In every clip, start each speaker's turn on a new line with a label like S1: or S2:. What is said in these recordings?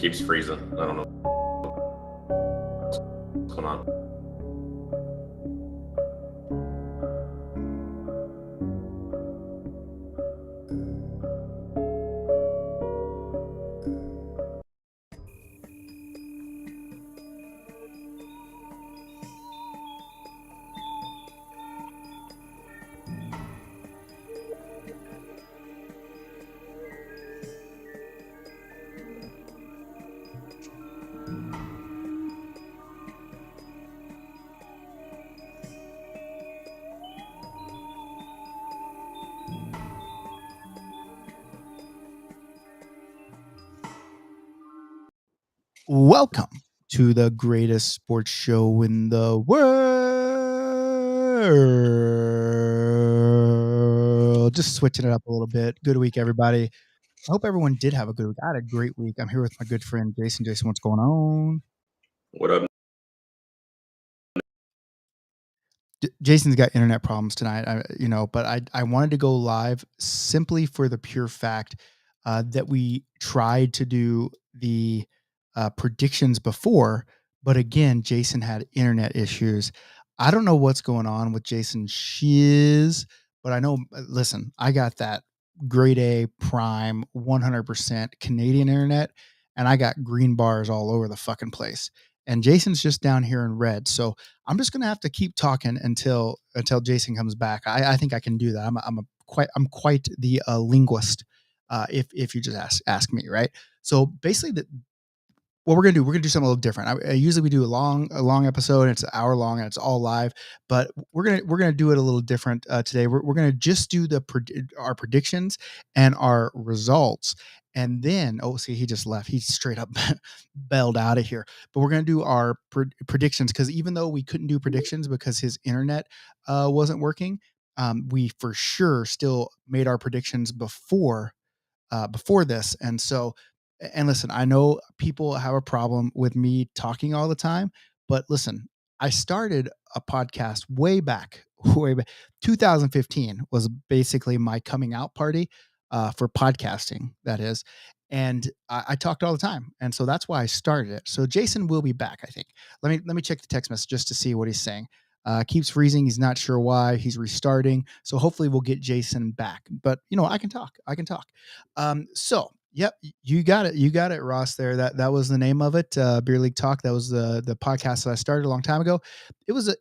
S1: keeps freezing. I don't know what's going on.
S2: Welcome to the greatest sports show in the world. Just switching it up a little bit. Good week, everybody. I hope everyone did have a good week. I had a great week. I'm here with my good friend Jason. Jason, what's going on?
S1: What up?
S2: Jason's got internet problems tonight, but I wanted to go live simply for the pure fact that we tried to do the predictions before, but again, Jason had internet issues. I don't know what's going on with Jason's shiz, but I know, listen, I got that grade A prime 100% Canadian internet, and I got green bars all over the fucking place. And Jason's just down here in red. So I'm just gonna have to keep talking until Jason comes back. I think I can do that. I'm quite the linguist. If you just ask me, right? So basically, what we're gonna do something a little different. Usually we do a long episode, and it's an hour long, and it's all live. But we're gonna do it a little different today. We're gonna just do our predictions and our results, and then see, he just left. He straight up bailed out of here. But we're gonna do our predictions, because even though we couldn't do predictions because his internet wasn't working, we for sure still made our predictions before this. And so, and listen, I know people have a problem with me talking all the time, but listen, I started a podcast way back. 2015 was basically my coming out party for podcasting, that is. And I talked all the time. And so that's why I started it. So Jason will be back, I think. Let me check the text message just to see what he's saying. Keeps freezing. He's not sure why. He's restarting. So hopefully we'll get Jason back. But I can talk. So yep, you got it, Ross. There, that was the name of it. Beer League Talk. That was the podcast that I started a long time ago. It was a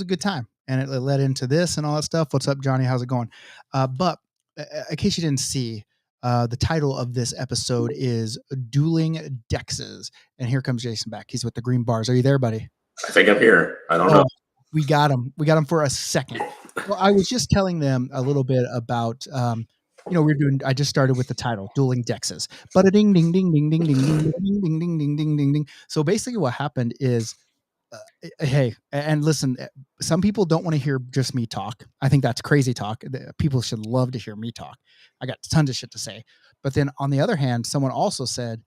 S2: good time, and it led into this and all that stuff. What's up, Johnny? How's it going? But in case you didn't see, the title of this episode is Dueling Dexes, and here comes Jason back. He's with the green bars. Are you there, buddy?
S1: I think I'm here. I don't know.
S2: We got him for a second. Well, I was just telling them a little bit about, I just started with the title, Dueling Dexes. But a ding, ding, ding, ding, ding, ding, ding, ding, ding, ding, ding, ding, ding, ding. So basically what happened is, hey, and listen, some people don't want to hear just me talk. I think that's crazy talk. People should love to hear me talk. I got tons of shit to say. But then on the other hand, someone also said,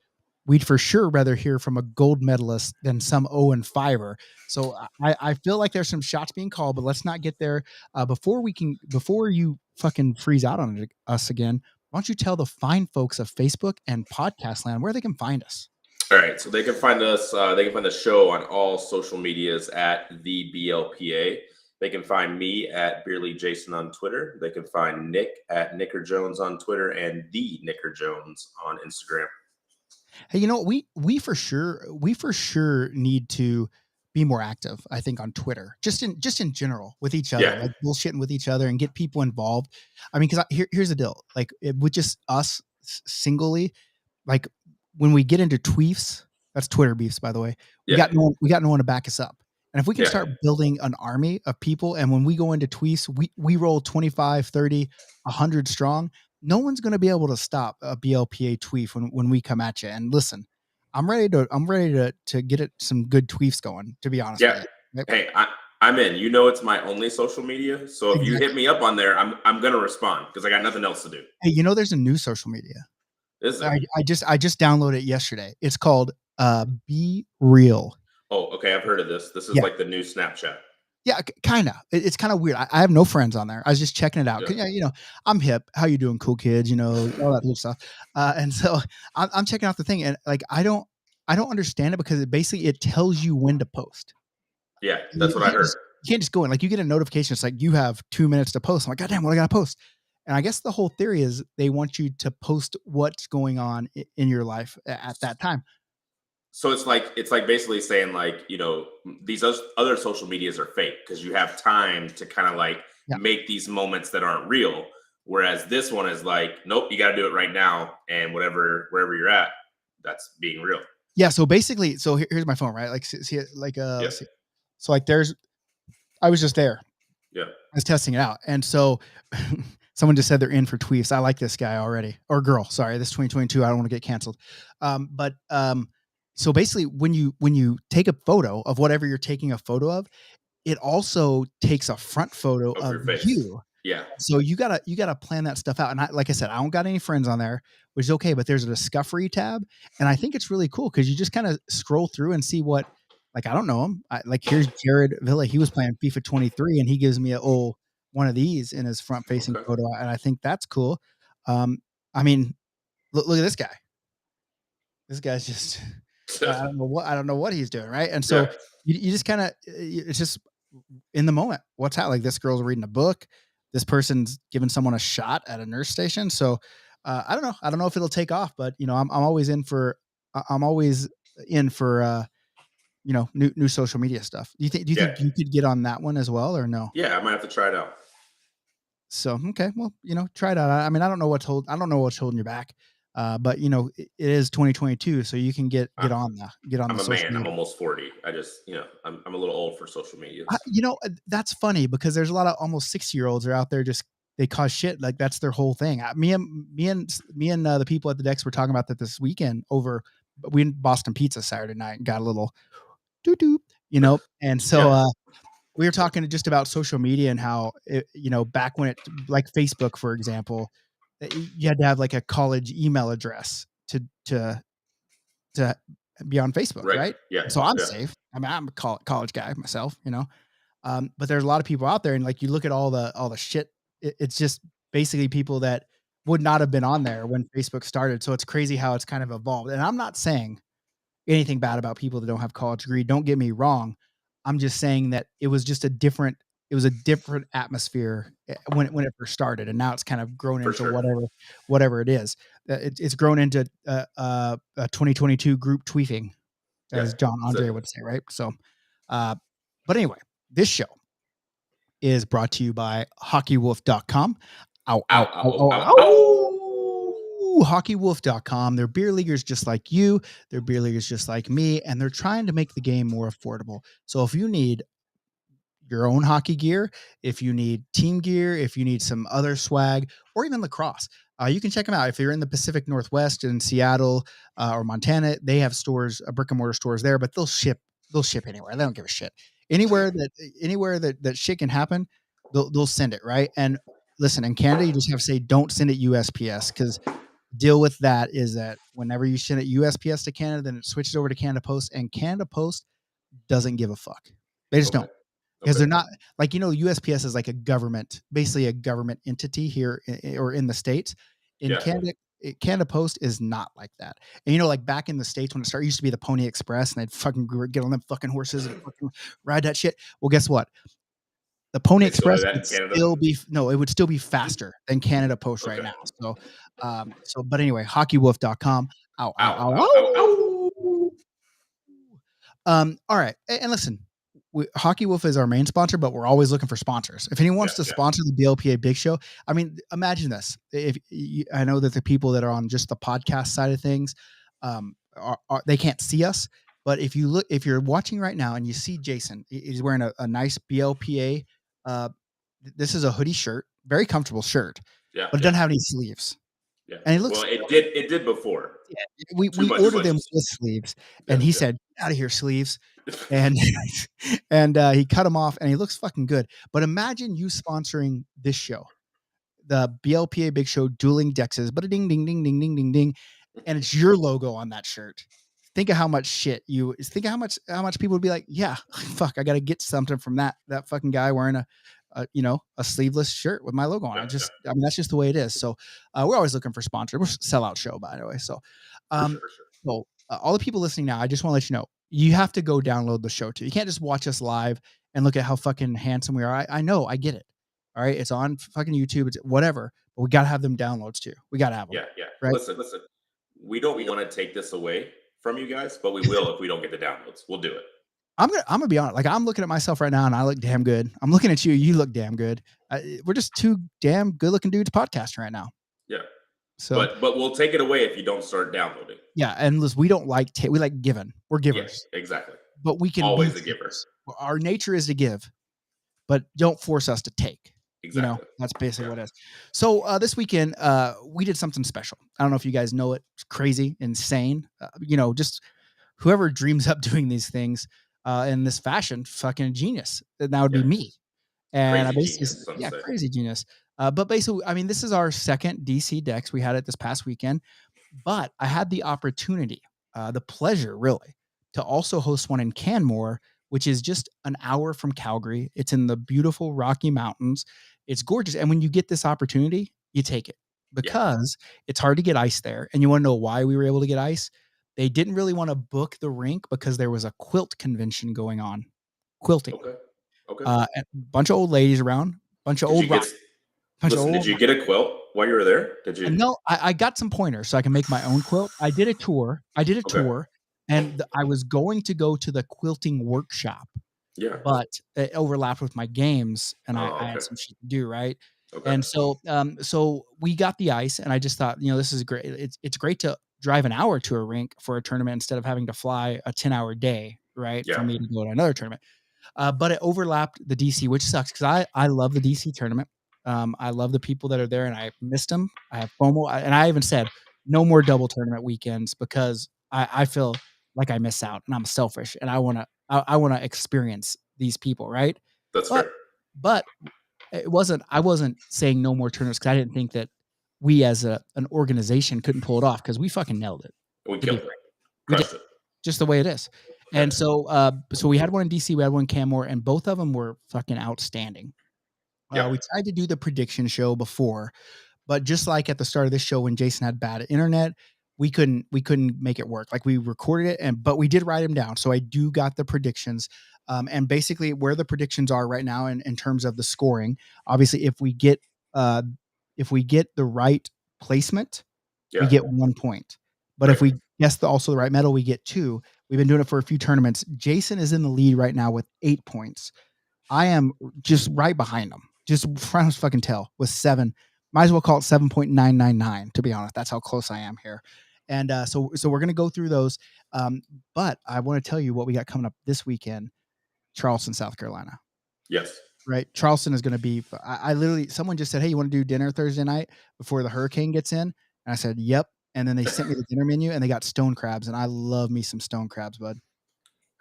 S2: we'd for sure rather hear from a gold medalist than some 0-5er. So I feel like there's some shots being called, but let's not get there. Before you fucking freeze out on us again, why don't you tell the fine folks of Facebook and Podcast Land where they can find us?
S1: All right, so they can find us. They can find the show on all social medias at the BLPA. They can find me at Beerly Jason on Twitter. They can find Nick at Nicker Jones on Twitter and the Nicker Jones on Instagram.
S2: Hey, we for sure need to be more active, I think, on Twitter, just in general with each other, like bullshitting with each other and get people involved. I mean, because here's the deal, like with just us singly, like when we get into tweets, that's Twitter beefs, by the way. We got no one to back us up. And if we can start building an army of people, and when we go into tweets, we roll 25, 30, 100 strong, no one's going to be able to stop a BLPA tweet when we come at you. And listen, I'm ready to get it some good tweets going, to be honest with you.
S1: Hey, I'm in. It's my only social media. So if you hit me up on there, I'm going to respond because I got nothing else to do.
S2: Hey, there's a new social media.
S1: Is there?
S2: I just downloaded it yesterday. It's called Be Real.
S1: Oh, okay. I've heard of this. This is like the new Snapchat.
S2: Yeah, kind of. It's kind of weird. I have no friends on there. I was just checking it out. Yeah. I'm hip. How you doing, cool kids? All that good stuff. And so I'm checking out the thing, and like I don't I don't understand it because it tells you when to post.
S1: Yeah,
S2: You
S1: that's what I heard.
S2: can't just go in, like, you get a notification, it's like, "You have 2 minutes to post." I'm like, "God damn, what I gotta post?" And I guess the whole theory is they want you to post what's going on in your life at that time.
S1: So it's like basically saying like, these other social medias are fake because you have time to kind of like
S2: Yeah.
S1: make these moments that aren't real. Whereas this one is like, nope, you got to do it right now, and wherever you're at, that's being real.
S2: Yeah, so basically here's my phone, right? Like, see like,
S1: Yeah,
S2: let's see. So, like, I was just there.
S1: yeah.
S2: I was testing it out, and so someone just said they're in for tweets. I like this guy already, or girl. Sorry, this 2022. I don't want to get canceled. So basically, when you take a photo of whatever you're taking a photo of, it also takes a front photo
S1: Of
S2: of
S1: your face.
S2: you.
S1: Yeah.
S2: So you gotta plan that stuff out. And like I said, I don't got any friends on there, which is okay. But there's a discovery tab, and I think it's really cool because you just kind of scroll through and see what. Like, I don't know him. Like, here's Jared Villa. He was playing FIFA 23, and he gives me a one of these in his front facing
S1: Okay.
S2: photo, and I think that's cool. Um, I mean, look at this guy. This guy's just I don't know what he's doing, right? And
S1: Yeah.
S2: so you just kind of it's just in the moment. What's that? Like, this girl's reading a book. This person's giving someone a shot at a nurse station. So I don't know. I don't know if it'll take off, but I'm always in for I'm always in for new social media stuff. Do you think
S1: Yeah.
S2: you could get on that one as well, or no?
S1: Yeah. I might have to try it out.
S2: So, okay, well, try it out. I mean, I don't know what's holding you back. But it is 2022, so you can get
S1: I,
S2: on
S1: I'm
S2: the
S1: a
S2: social
S1: man. I'm
S2: media.
S1: almost 40. I just, I'm a little old for social medias.
S2: That's funny because there's a lot of almost 60-year-olds are out there just they cause shit like that's their whole thing. Me and the people at the Dex were talking about that this weekend over we in Boston Pizza Saturday night and got a little doo doo, and so
S1: Yeah.
S2: we were talking just about social media and how back when it like Facebook, for example, you had to have like a college email address to be on Facebook,
S1: Right.
S2: right?
S1: Yeah.
S2: So I'm
S1: Yeah.
S2: safe. I mean, I'm a college guy myself, but there's a lot of people out there, and like you look at all the shit. It's just basically people that would not have been on there when Facebook started. So it's crazy how it's kind of evolved. And I'm not saying anything bad about people that don't have college degree. Don't get me wrong. I'm just saying that it was a different atmosphere when it first started, and now it's kind of grown
S1: For
S2: into
S1: sure.
S2: whatever it is. It's grown into a 2022 group tweeting,
S1: Yeah.
S2: as John
S1: So,
S2: Andre would say, right? So, uh, but anyway, this show is brought to you by HockeyWolf.com. Ow,
S1: ow,
S2: ow,
S1: ow,
S2: ow,
S1: ow,
S2: ow,
S1: ow,
S2: ow.
S1: ow.
S2: HockeyWolf.com. They're beer leaguers just like you. They're beer leaguers just like me, and they're trying to make the game more affordable. So if you need your own hockey gear, if you need team gear, if you need some other swag, or even lacrosse, you can check them out. If you're in the Pacific Northwest in Seattle or Montana, they have stores, brick and mortar stores there, but they'll ship. They'll ship anywhere. They don't give a shit. Anywhere that shit can happen, they'll send it, right. And listen, in Canada, you just have to say don't send it USPS because deal with that is that whenever you send it USPS to Canada, then it switches over to Canada Post, and Canada Post doesn't give a fuck. They just
S1: Okay.
S2: don't. Because
S1: Okay.
S2: they're not like USPS is like a government, basically a government entity here or in the States. In
S1: Yeah.
S2: Canada, Canada Post is not like that. And like back in the States when it started, it used to be the Pony Express, and they'd fucking get on them fucking horses and fucking ride that shit. Well, guess what? The Pony
S1: They still do
S2: Express
S1: that
S2: would
S1: in Canada.
S2: still be no, it would still be faster than Canada Post right
S1: Okay.
S2: now. But anyway, hockeywolf.com. Ow, ow,
S1: Ow,
S2: ow,
S1: ow, ow, ow.
S2: ow. All right. And listen, Hockey Wolf is our main sponsor, but we're always looking for sponsors. If anyone
S1: Yeah.
S2: wants to
S1: Yeah.
S2: sponsor the BLPA Big Show, I mean, imagine this. I know that the people that are on just the podcast side of things, they can't see us. But if you're watching right now and you see Jason, he's wearing a nice BLPA. Uh, this is a hoodie shirt, very comfortable shirt,
S1: Yeah.
S2: but it
S1: Yeah.
S2: doesn't have any sleeves,
S1: Yeah.
S2: and it looks.
S1: Well, it did before.
S2: Yeah,
S1: Too
S2: we
S1: much
S2: ordered them
S1: sleeves.
S2: with sleeves,
S1: Yeah.
S2: and he
S1: Yeah.
S2: said, "Out of here, sleeves." And he cut him off, and he looks fucking good. But imagine you sponsoring this show, the BLPA Big Show Dueling Dexes, but a ding ding ding ding ding ding ding, and it's your logo on that shirt. Think of how much think of how much people would be like, yeah, fuck, I got to get something from that fucking guy wearing a sleeveless shirt with my logo on
S1: Yeah.
S2: it.
S1: Yeah.
S2: I mean, that's just the way it is. So we're always looking for sponsors. We're a sellout show, by the way. So
S1: For
S2: um
S1: sure. For sure.
S2: so all the people listening now, I just want to let you know, you have to go download the show too. You can't just watch us live and look at how fucking handsome we are. I know, I get it. All right, it's on fucking YouTube, it's whatever, but we gotta have them downloads too. We gotta have them,
S1: Yeah, yeah.
S2: right?
S1: Listen. We don't want to take this away from you guys, but we will if we don't get the downloads. We'll do it.
S2: I'm gonna be honest. Like I'm looking at myself right now, and I look damn good. I'm looking at you. You look damn good. We're just two damn good looking dudes podcasting right now.
S1: Yeah.
S2: So
S1: But we'll take it away if you don't start downloading.
S2: yeah, and listen, we don't like we like giving. We're
S1: Yeah,
S2: givers,
S1: exactly.
S2: but we can be
S1: Always a giver.
S2: takers. Our nature is to give, but don't force us to take.
S1: Exactly.
S2: That's basically
S1: Yeah.
S2: what it is. So this weekend, we did something special. I don't know if you guys know it. It's crazy, insane. Just whoever dreams up doing these things in this fashion, fucking genius. And that would be
S1: Yeah.
S2: me. And I
S1: Crazy
S2: basically,
S1: genius, some
S2: yeah,
S1: say.
S2: crazy genius. But basically, I mean, this is our second DC Dex. We had it this past weekend, but I had the opportunity, the pleasure, really, to also host one in Canmore, which is just an hour from Calgary. It's in the beautiful Rocky Mountains. It's gorgeous, and when you get this opportunity, you take it
S1: Yeah.
S2: because it's hard to get ice there. And you want to know why we were able to get ice? They didn't really want to book the rink because there was a quilt convention going on, quilting.
S1: Okay. Okay.
S2: A bunch of old ladies around, bunch of
S1: Did
S2: old
S1: you
S2: rock,
S1: get
S2: bunch of
S1: listen, did
S2: old.
S1: you get a quilt while you were there? Did you
S2: No, I got some pointers so I can make my own quilt. I did a tour.
S1: Okay.
S2: And I was going to go to the quilting workshop,
S1: Yeah.
S2: but it overlapped with my games, and I
S1: Oh,
S2: had
S1: okay.
S2: some shit to do, right?
S1: Okay.
S2: And so we got the ice, and I just thought, this is great. It's great to drive an hour to a rink for a tournament instead of having to fly a 10-hour day, right, for
S1: Yeah.
S2: me to go to another tournament. But it overlapped the DC, which sucks because I love the DC tournament. I love the people that are there, and I missed them. I have FOMO, and I even said no more double tournament weekends because I feel like I miss out, and I'm selfish, and I wanna experience these people, right?
S1: That's
S2: But
S1: fair.
S2: but I wasn't saying no more tournaments because I didn't think that we as an organization couldn't pull it off because we fucking nailed it.
S1: We
S2: To be
S1: killed it.
S2: frank, we did
S1: Crushed it.
S2: just the way it is.
S1: Yeah.
S2: And so we had one in DC, we had one in Canmore, and both of them were fucking outstanding.
S1: Yeah.
S2: We tried to do the prediction show before, but just like at the start of this show when Jason had bad internet, we couldn't make it work. Like we recorded it but we did write them down. So I do got the predictions. And basically where the predictions are right now in terms of the scoring, obviously uh if we get the right placement, we
S1: Yeah.
S2: get 1 point. But if
S1: Right.
S2: we guess also the right medal, we get 2. We've been doing it for a few tournaments. Jason is in the lead right now with 8 points. I am just right behind him, just front of his fucking tail with 7. Might as well call it 7.999, to be honest. That's how close I am here. And so we're gonna go through those. But I want to tell you what we got coming up this weekend, Charleston, South Carolina.
S1: Yes.
S2: Right, Charleston is going to be. I literally, someone just said, "Hey, you want to do dinner Thursday night before the hurricane gets in?" And I said, "Yep." And then they sent me the dinner menu, and they got stone crabs, and I love me some stone crabs, bud.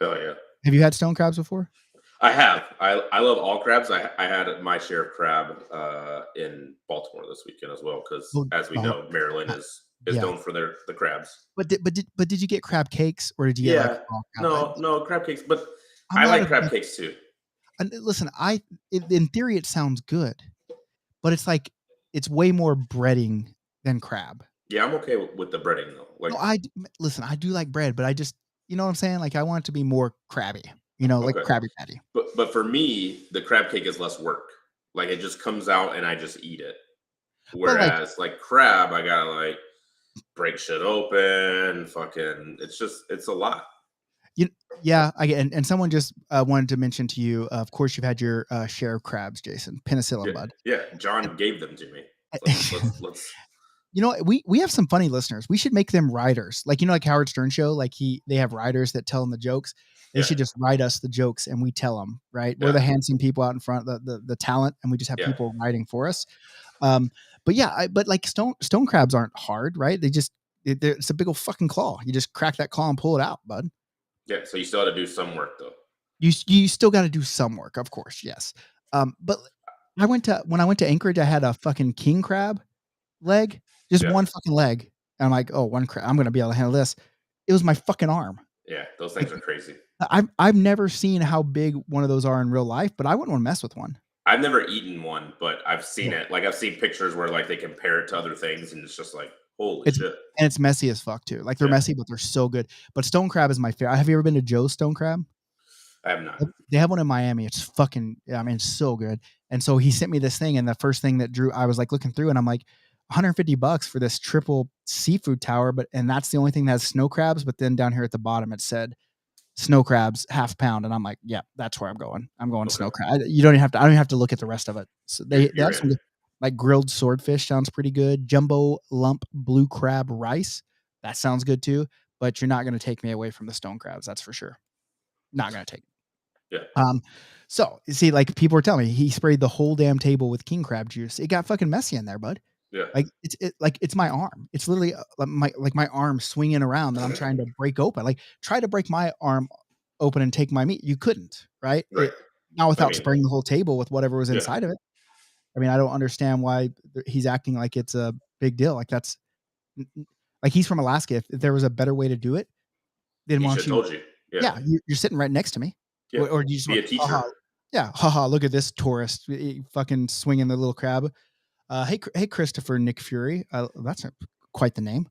S1: Hell yeah.
S2: Have you had stone crabs before?
S1: I have. I love all crabs. I had my share of crab in Baltimore this weekend as well because,
S2: Well,
S1: as we know, Maryland
S2: uh,
S1: is
S2: yeah.
S1: known for the crabs.
S2: But did you get crab cakes or did you get like
S1: Yeah.
S2: raw crab?
S1: No crab cakes, but
S2: I'm
S1: I
S2: not
S1: like
S2: a
S1: crab
S2: big.
S1: cakes too.
S2: Listen, in theory it sounds good, but it's like it's way more breading than crab.
S1: Yeah, I'm okay with the breading though. Like,
S2: No, listen, I do like bread, but I just, you know what I'm saying? Like I want it to be more crabby, like
S1: okay,
S2: Krabby Patty.
S1: but for me, the crab cake is less work. Like it just comes out and I just eat it.
S2: But like
S1: Whereas like crab, I gotta like break shit open. Fucking, it's a lot.
S2: You yeah, I get and someone just, wanted to mention to you, of course, you've had your, share of crabs, Jason. Penicillin,
S1: Yeah,
S2: bud.
S1: yeah. John gave them to me. Let's.
S2: We have some funny listeners. We should make them writers. Like Howard Stern show, like they have writers that tell them the jokes. They
S1: Yeah,
S2: should just write us the jokes and we tell them, right? We're
S1: yeah,
S2: the handsome people out in front, the talent, and we just have
S1: yeah.
S2: people writing for us. Um, but yeah, but like stone crabs aren't hard, right? It's a big old fucking claw. You just crack that claw and pull it out, bud.
S1: Yeah, so you still had to do some work though.
S2: You still got to do some work, of course, yes. But when I went to Anchorage, I had a fucking king crab leg, just
S1: Yeah,
S2: one fucking leg. And I'm like, oh, one crab, I'm gonna be able to handle this. It was my fucking arm.
S1: yeah, those
S2: Like
S1: things are crazy.
S2: I've never seen how big one of those are in real life, but I wouldn't want to mess with one.
S1: I've never eaten one, but I've seen
S2: Yeah.
S1: it. Like I've seen pictures where like they compare it to other things, and it's just like, Holy
S2: It's
S1: shit!
S2: and it's messy as fuck too. Like they're
S1: Yeah,
S2: messy, but they're so good. But stone crab is my favorite. Have you ever been to Joe's Stone Crab?
S1: I have not.
S2: They have one in Miami. It's fucking, I mean, it's so good. And so he sent me this thing, and the first thing that I was like looking through, and I'm like, $150 for this triple seafood tower, and that's the only thing that has snow crabs. But then down here at the bottom, it said snow crabs half pound, and I'm like, yeah, that's where I'm going. I'm going
S1: Okay,
S2: snow crab. You don't even have to. I don't even have to look at the rest of it. So they
S1: you're
S2: have
S1: in.
S2: some like grilled swordfish sounds pretty good. Jumbo lump blue crab rice, that sounds good too. But you're not going to take me away from the stone crabs, that's for sure. Not going to take.
S1: Yeah,
S2: So you see, like people were telling me, he sprayed the whole damn table with king crab juice. It got fucking messy in there, bud.
S1: yeah,
S2: Like it's my arm. It's literally my arm swinging around that I'm trying to break open. Like try to break my arm open and take my meat. You couldn't, right?
S1: right.
S2: Not
S1: I
S2: without
S1: mean,
S2: spraying the whole table with whatever was
S1: yeah,
S2: inside of it. I mean, I don't understand why he's acting like it's a big deal. Like that's like he's from Alaska. If there was a better way to do it, then
S1: he
S2: why
S1: should
S2: don't
S1: have
S2: you?
S1: told you. Yeah,
S2: Yeah, you're sitting right next to me,
S1: yeah.
S2: or do you just
S1: Be
S2: want,
S1: a
S2: haha,
S1: teacher.
S2: yeah, haha, look at this tourist fucking swinging the little crab. Hey, Christopher Nick Fury. That's quite the name.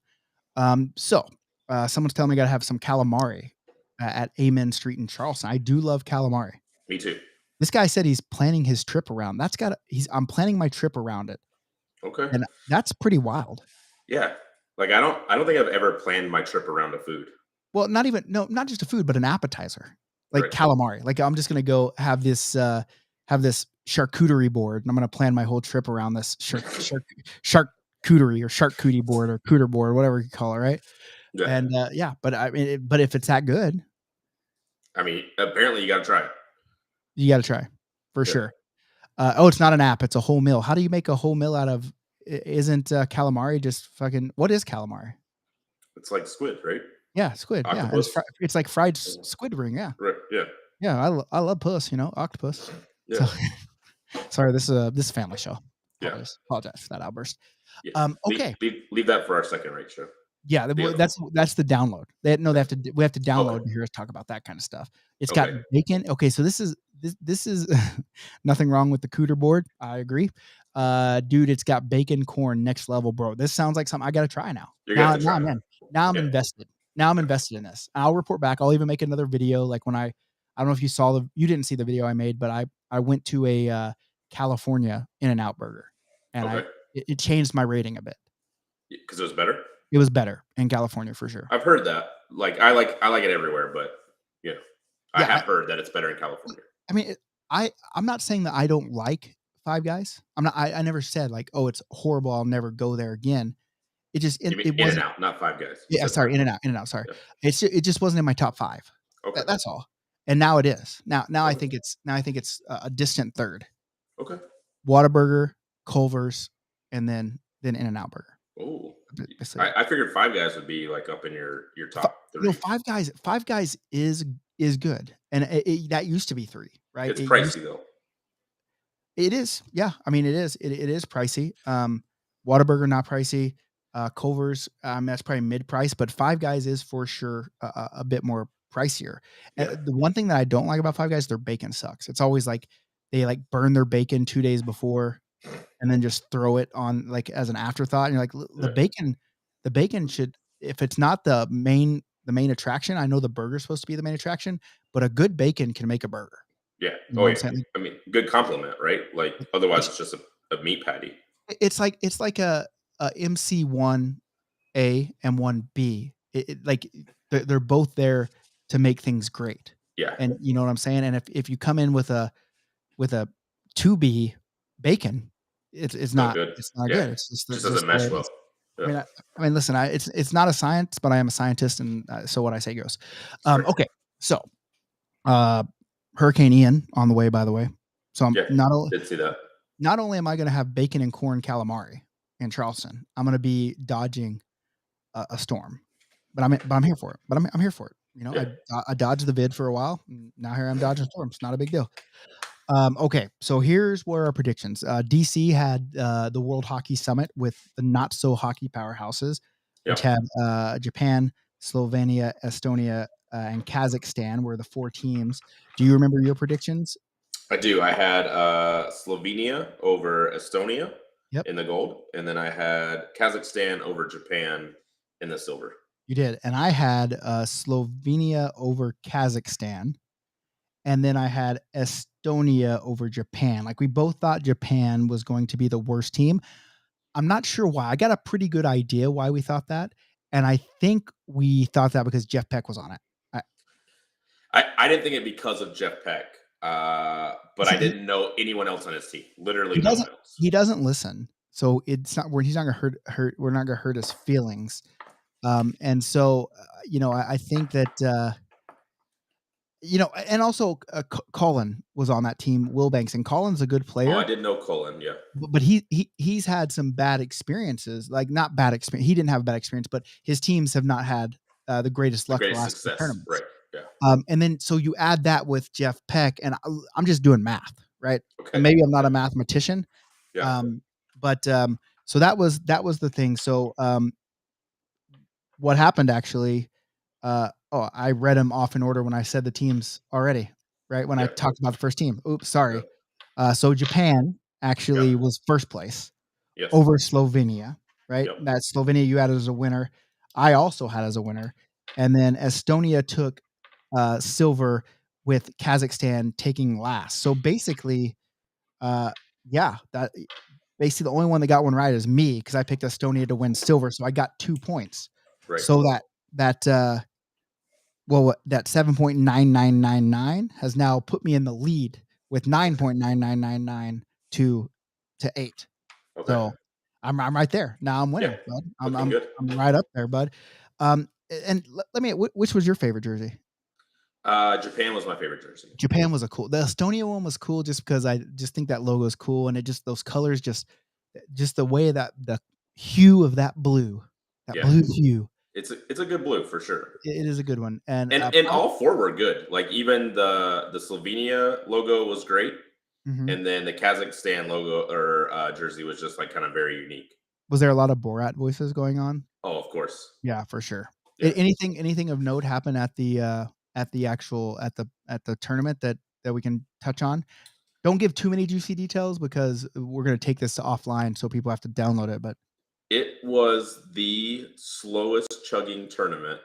S2: Someone's telling me I got to have some calamari at Amen Street in Charleston. I do love calamari.
S1: Me too.
S2: This guy said he's planning his trip around. I'm planning my trip around it,
S1: Okay.
S2: and that's pretty wild.
S1: Yeah. Like I don't think I've ever planned my trip around a food.
S2: Well, not just a food, but an appetizer, like
S1: Right.
S2: calamari. Like I'm just gonna go have this charcuterie board, and I'm gonna plan my whole trip around this charcuterie or charcuterie board or cooter board, whatever you call it, right?
S1: Yeah.
S2: And yeah, but I mean, but if it's that good,
S1: I mean, apparently you got to try it.
S2: you got to try for
S1: Yeah.
S2: sure. Oh, it's not an app; it's a whole meal. How do you make a whole meal out of? Isn't calamari just fucking? What is calamari?
S1: It's like squid, right?
S2: Yeah, squid. Yeah, and
S1: Octopus.
S2: it's like fried
S1: Mhm.
S2: squid ring. Yeah,
S1: Right. Yeah.
S2: yeah. I love puss. Octopus. So
S1: Yeah.
S2: sorry, this is a family show.
S1: Yeah.
S2: Apologize for that outburst.
S1: Yeah.
S2: Okay.
S1: Leave that for our second rate show.
S2: Yeah,
S1: Yeah.
S2: that's the download. They have to we have to
S1: Oh,
S2: download to hear us talk about that kind of stuff. It's got
S1: okay.
S2: bacon. Okay, so this is nothing wrong with the cooter board. I agree. Dude, it's got bacon corn next level, bro. This sounds like something I got to try now.
S1: You're gonna have to
S2: Now
S1: try
S2: I'm
S1: that.
S2: in. Now I'm
S1: Yeah.
S2: invested. Now I'm invested in this. I'll report back. I'll even make another video like when I don't know if you didn't see the video I made, but I went to a California In-N-Out burger, and
S1: Okay.
S2: it changed my rating a bit.
S1: Because it was better.
S2: It was better in California for sure.
S1: I've heard that. Like I like it everywhere, but you know, I
S2: Yeah,
S1: have heard that it's better in California.
S2: I mean, I'm not saying that I don't like Five Guys. I never said like, "Oh, it's horrible, I'll never go there again." It just
S1: You mean
S2: it
S1: In and
S2: wasn't.
S1: Out, not Five Guys. You
S2: Yeah,
S1: said Five
S2: sorry,
S1: Guys.
S2: In-N-Out, sorry.
S1: Yeah.
S2: It just wasn't in my top 5.
S1: Okay.
S2: That's all. And now it is. Now I
S1: Okay.
S2: think it's a distant 3rd.
S1: Okay.
S2: Whataburger, Culver's, and then In-N-Out Burger.
S1: Oh,
S2: Basically.
S1: I figured Five Guys would be like up in your top three.
S2: Five Guys is good, and that used to be 3, right?
S1: It's pricey though.
S2: It is, yeah. I mean, it is. It is pricey. Whataburger not pricey. Culver's, that's probably mid price, but Five Guys is for sure a bit more pricier.
S1: Yeah.
S2: The one thing that I don't like about Five Guys, their bacon sucks. It's always like they like burn their bacon 2 days before, and then just throw it on like as an afterthought. And you're like, the bacon should, if it's not the main attraction. I know the burger's supposed to be the main attraction, but a good bacon can make a burger.
S1: Yeah.
S2: You know
S1: Oh
S2: what I'm
S1: yeah.
S2: saying?
S1: I mean, good compliment, right? Like otherwise,
S2: It's
S1: it's just a meat patty.
S2: it's like a MC1A and 1B. Like they're both there to make things great.
S1: Yeah.
S2: And you know what I'm saying? And if you come in with a 2B bacon, it's
S1: No
S2: not
S1: good.
S2: it's not
S1: Yeah.
S2: good. It's just
S1: Just
S2: it's
S1: doesn't
S2: just the way
S1: mesh
S2: it
S1: well.
S2: is.
S1: Yeah.
S2: I mean, listen, it's not a science, but I am a scientist, and so what I say goes.
S1: Right.
S2: Okay, so uh, Hurricane Ian on the way, by the way. So I'm
S1: Yeah.
S2: not
S1: Did see that.
S2: only am I going to have bacon and corn calamari in Charleston, I'm going to be dodging a storm, but I'm here for it. But I'm here for it.
S1: Yeah.
S2: I dodged the vid for a while. And now here I'm dodging storms. Not a big deal. Okay, so here's where our predictions. DC had the World Hockey Summit with the not so hockey powerhouses,
S1: Yeah.
S2: which had Japan, Slovenia, Estonia, and Kazakhstan were the 4 teams. Do you remember your predictions?
S1: I do. I had Slovenia over Estonia,
S2: Yep,
S1: in the gold, and then I had Kazakhstan over Japan in the silver.
S2: you did, and I had, Slovenia over Kazakhstan, and then I had Estonia over Japan. Like, we both thought Japan was going to be the worst team. I'm not sure why. I got a pretty good idea why we thought that, and I think we thought that because Jeff Peck was on it. I
S1: I didn't think it because of Jeff Peck, but
S2: see,
S1: I didn't know anyone else on his team. Literally
S2: he
S1: no
S2: doesn't
S1: one else.
S2: he doesn't listen, so it's not where he's not gonna hurt we're not gonna hurt his feelings. And so, I think that, and also, Colin was on that team, Wilbanks, and Colin's a good
S1: Oh, I
S2: player,
S1: did know Cullen. Yeah,
S2: but he's had some bad experiences, like, not bad experience. He didn't have a bad experience, but his teams have not had, the greatest
S1: the
S2: luck the
S1: greatest
S2: last 2
S1: success.
S2: tournaments.
S1: Right. Yeah.
S2: And then so you add that with Jeff Peck, and I'm just doing math, right? And
S1: Okay.
S2: maybe I'm not
S1: Yeah.
S2: a mathematician,
S1: Yeah.
S2: um, but, so that was the thing. So, what happened actually, I read them off in order when I said the teams already, right? When I
S1: Yeah.
S2: talked about the first team. Oops,
S1: Yeah.
S2: sorry. So Japan
S1: Yeah.
S2: actually was first place
S1: Yes.
S2: over Slovenia, right?
S1: Yep.
S2: That Slovenia you had as a winner. I also had as a winner. And then Estonia took silver with Kazakhstan taking last. So basically, uh, yeah, that basically the only one that got one right is me because I picked Estonia to win silver. So I got 2 points.
S1: Right.
S2: So that that 7.9999 has now put me in the lead with 9.9999 to 8.
S1: Okay.
S2: So, I'm right there. Now I'm
S1: Yeah.
S2: winning, bud. I'm
S1: Looking
S2: I'm
S1: good.
S2: I'm right up there, bud. And let me which was your favorite jersey?
S1: Japan was my favorite jersey.
S2: Japan was a cool the Estonia one was cool just because I just think that logo is cool, and it just those colors just the way that the hue of that
S1: Yeah.
S2: blue hue,
S1: It's a good blue for sure.
S2: it is a good one, and,
S1: And all four were good. Like even the Slovenia logo was great,
S2: mhm.
S1: and then the Kazakhstan logo or jersey was just like kind of very unique.
S2: Was there a lot of Borat voices going on?
S1: Oh, of course.
S2: Yeah, for sure.
S1: Yeah.
S2: Anything of note happen at the actual at the tournament that we can touch on? Don't give too many juicy details because we're gonna take this offline, so people have to download it, but
S1: It was the slowest chugging tournament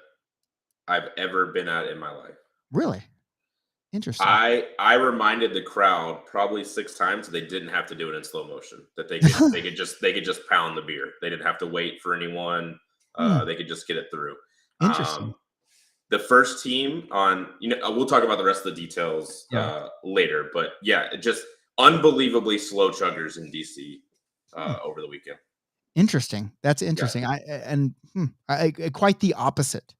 S1: I've ever been at in my life.
S2: really? Interesting.
S1: I reminded the crowd probably 6 times they didn't have to do it in slow motion, that they could just pound the beer. They didn't have to wait for anyone,
S2: Hmm,
S1: they could just get it through.
S2: interesting.
S1: The first team on we'll talk about the rest of the details,
S2: Yeah.
S1: later, but yeah, just unbelievably slow chuggers in DC,
S2: Hmm,
S1: over the weekend.
S2: interesting. That's
S1: Yeah,
S2: interesting. Quite the opposite,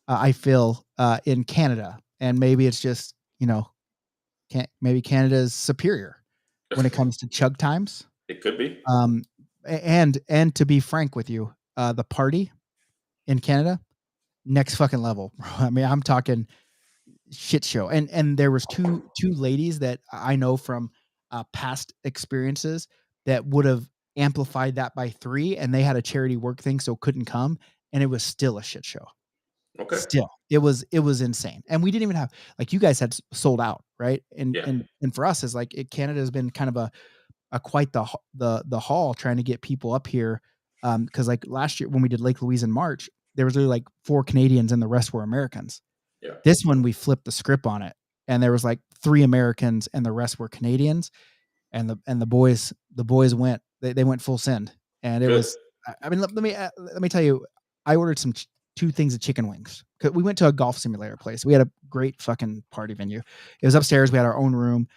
S2: I feel, in Canada, and maybe it's just, maybe Canada is superior when it comes to chug times.
S1: it could be.
S2: And to be frank with you, the party in Canada, next fucking level, bro. I mean, I'm talking shit show. And there was two ladies that I know from, past experiences that would have amplified that by 3, and they had a charity work thing, so couldn't come, and it was still a shit show.
S1: Okay.
S2: Still, it was insane, and we didn't even have like, you guys had sold out, right? And
S1: Yeah,
S2: and and for us, is like, Canada has been kind of a quite the haul trying to get people up here, because like last year when we did Lake Louise in March, there was really like 4 Canadians and the rest were Americans.
S1: yeah,
S2: This one, we flipped the script on it, and there was like 3 Americans and the rest were Canadians, and the boys they went full send, and it
S1: good.
S2: was I mean, let me tell you, I ordered 2 things of chicken wings, 'cause we went to a golf simulator place. We had a great fucking party venue. It was upstairs, we had our own room.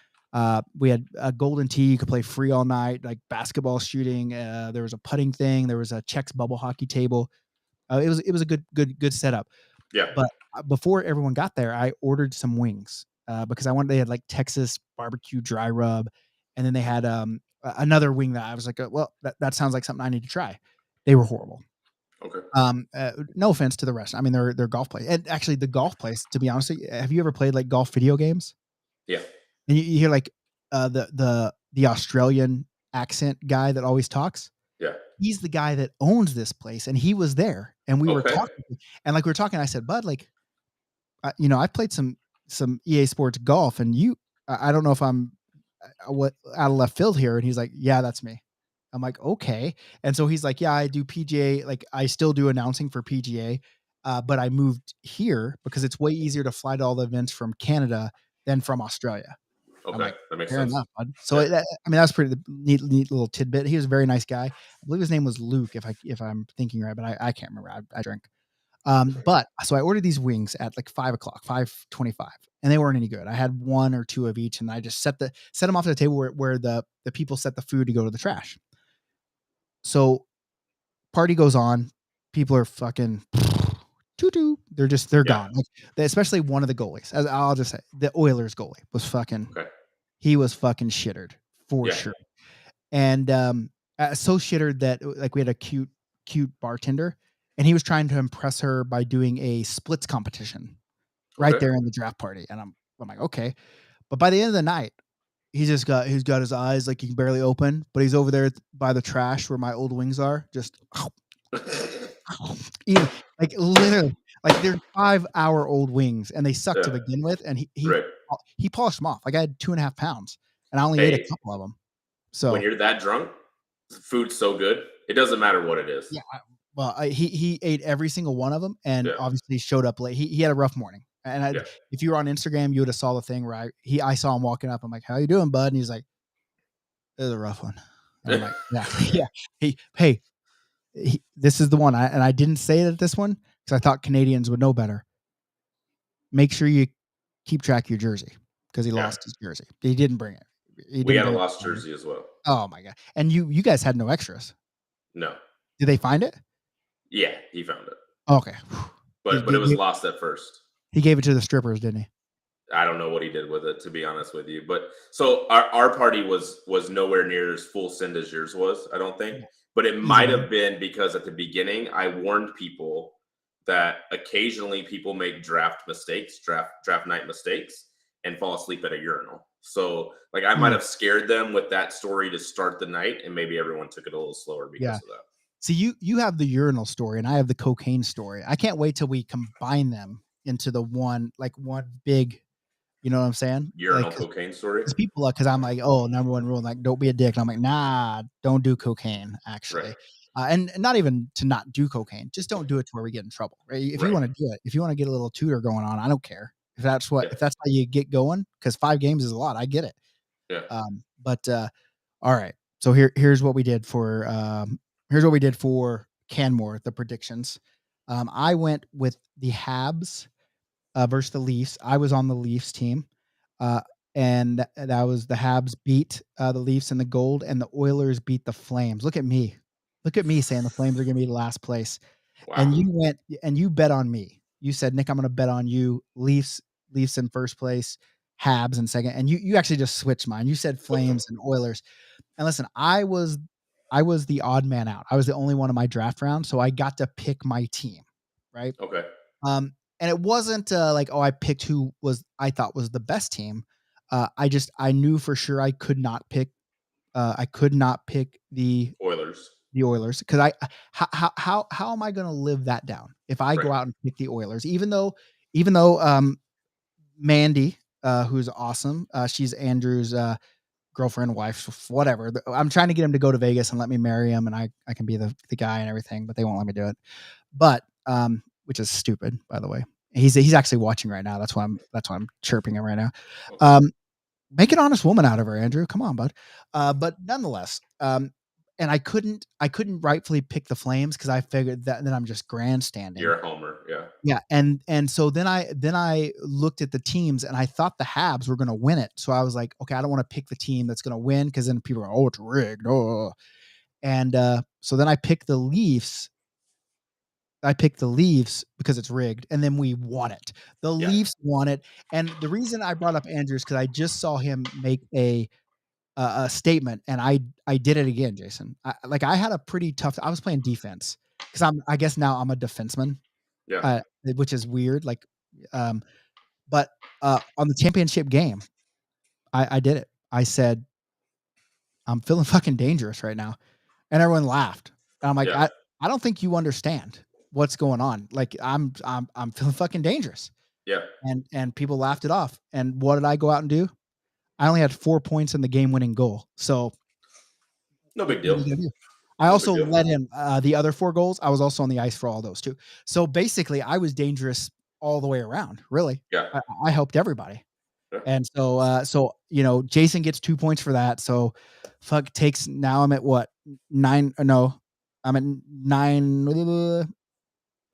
S2: We had a golden tee, you could play free all night, like basketball shooting, there was a putting thing, there was a Chex bubble hockey table. It was a good setup.
S1: Yeah,
S2: But, before everyone got there, I ordered some wings, because they had, like, Texas barbecue dry rub, and then they had, another wing that I was like, "Well, that sounds like something I need to try." They were horrible.
S1: okay.
S2: No offense to the rest. I mean, they're golf place, and actually the golf place, to be honest with you, have you ever played, like, golf video games?
S1: Yeah,
S2: And you hear, like, the Australian accent guy that always talks?
S1: yeah,
S2: He's the guy that owns this place, and he was there, and we were
S1: okay.
S2: talking, and, like, we were talking, I said, "Bud, like, I've played some EA Sports golf, and I don't know if I'm, what out of left field here." And he's like, "Yeah, that's me." I'm like, "Okay." And so he's like, "Yeah, I do PGA, like, I still do announcing for PGA, but I moved here because it's way easier to fly to all the events from Canada than from Australia." I'm
S1: Okay,
S2: like,
S1: that makes
S2: "Fair
S1: sense.
S2: enough, bud." So,
S1: Yeah.
S2: I mean, that's pretty neat little tidbit. He was a very nice guy. I believe his name was Luke, if I'm thinking right, but I can't remember. I drink. But so I ordered these wings at like 5 o'clock, 5:25, and they weren't any good. I had one or two of each, and I just set them off at the table where the people set the food to go to the trash. So party goes on. People are fucking doo. They're
S1: Yeah.
S2: gone. Like, especially one of the goalies. As I'll just say, the Oilers goalie was fucking.
S1: Okay.
S2: He was fucking shittered for
S1: Yeah.
S2: sure. And so shittered that like we had a cute bartender, and he was trying to impress her by doing a splits competition right
S1: Okay.
S2: there in the draft party. And I'm like, okay. But by the end of the night, he's got his eyes like he can barely open, but he's over there by the trash where my old wings are, just eating like literally like they're 5-hour old wings and they suck
S1: Yeah.
S2: to begin with. And
S1: Right.
S2: he polished them off. Like I had 2.5 pounds and I only ate a
S1: Hey,
S2: couple of them.
S1: when
S2: So
S1: you're that drunk, food's so good. It doesn't matter what it is.
S2: yeah, well, he ate every single one of them and
S1: Yeah.
S2: obviously showed up late. He had a rough morning. And
S1: Yeah.
S2: if you were on Instagram, you would have saw the thing where I saw him walking up. I'm like, "How you doing, bud?" And he's like, "It was a rough one." And I'm like, "Yeah, yeah." Hey, this is the one. I didn't say it at this one because I thought Canadians would know better. Make sure you keep track of your jersey because he
S1: Yeah.
S2: lost his jersey. He didn't bring it. He
S1: We
S2: didn't
S1: had a
S2: bring
S1: lost
S2: it.
S1: jersey as well.
S2: Oh my god! And you guys had no extras.
S1: No.
S2: Did they find it?
S1: Yeah, he found it.
S2: Okay.
S1: But it was lost at first.
S2: He gave it to the strippers, didn't he?
S1: I don't know what he did with it, to be honest with you. But so our party was nowhere near as full send as yours was, I don't think.
S2: Yeah.
S1: But it
S2: Easy
S1: might
S2: money.
S1: have been because at the beginning I warned people that occasionally people make draft night mistakes, and fall asleep at a urinal. So like I might
S2: Mm,
S1: have scared them with that story to start the night, and maybe everyone took it a little slower
S2: yeah.
S1: because of that.
S2: See, you have the urinal story, and I have the cocaine story. I can't wait till we combine them into the one big. You know what I'm saying? Like,
S1: Urinal cocaine story?
S2: because people, because I'm like, oh, number one rule, like, don't be a dick. And I'm like, nah, don't do cocaine.
S1: Right.
S2: Actually, and not even to not do cocaine, just don't do it to where we get in trouble. Right? If you
S1: Right.
S2: want to do it, if you want to get a little tutor going on, I don't care.
S1: Yeah.
S2: If that's how you get going, because 5 games is a lot. I get it.
S1: Yeah.
S2: But all right. So here's what we did for Canmore, the predictions. I went with the Habs versus the Leafs. I was on the Leafs team. Uh, and that was the Habs beat the Leafs in the gold, and the Oilers beat the Flames. Look at me. Look at me saying the Flames are going to be last place. And
S1: Wow.
S2: you went and you bet on me. You said, Nick, I'm going to bet on you. Leafs in first place, Habs in second. And you actually just switched mine. You said Flames and Oilers. And listen, I was the odd man out. I was the only one in my draft round, so I got to pick my team, right?
S1: Okay.
S2: And it wasn't like, oh, I picked who was I thought was the best team. I knew for sure I could not pick
S1: Oilers.
S2: the Oilers because how am I going to live that down if I
S1: Right.
S2: go out and pick the Oilers, even though Mandy, who's awesome, she's Andrew's girlfriend, wife, whatever. I'm trying to get him to go to Vegas and let me marry him, and I can be the guy and everything, but they won't let me do it. But which is stupid, by the way. He's actually watching right now. That's why I'm chirping him right now.
S1: Okay.
S2: Um, Make an honest woman out of her, Andrew. Come on, bud. But nonetheless, and I couldn't rightfully pick the Flames because I figured that then I'm just grandstanding.
S1: You're a homer. Yeah.
S2: Yeah, and so then I looked at the teams and I thought the Habs were going to win it. So I was like, okay, I don't want to pick the team that's going to win because then people are, oh, it's rigged. Oh. And so then I picked the Leafs because it's rigged, and then we won it. The
S1: Yeah.
S2: Leafs won it, and the reason I brought up Andrews because I just saw him make a statement, and I did it again, Jason. I had a pretty tough. I was playing defense because I guess now I'm a defenseman,
S1: Yeah.
S2: which is weird. Um, but on the championship game, I did it. I said I'm feeling fucking dangerous right now, and everyone laughed. And I'm like,
S1: Yeah.
S2: I don't think you understand what's going on. Like I'm feeling fucking dangerous.
S1: Yeah.
S2: And people laughed it off. And what did I go out and do? I only had 4 points in the game winning goal. So
S1: No big
S2: What
S1: deal.
S2: are you gonna do? I
S1: No big
S2: also
S1: deal.
S2: let in, the other 4 goals, I was also on the ice for all those too. So, basically, I was dangerous all the way around, really.
S1: Yeah.
S2: I I helped everybody.
S1: Yeah.
S2: And so, Jason gets 2 points for that, so fuck takes now I'm at what? 9 no, I'm at 9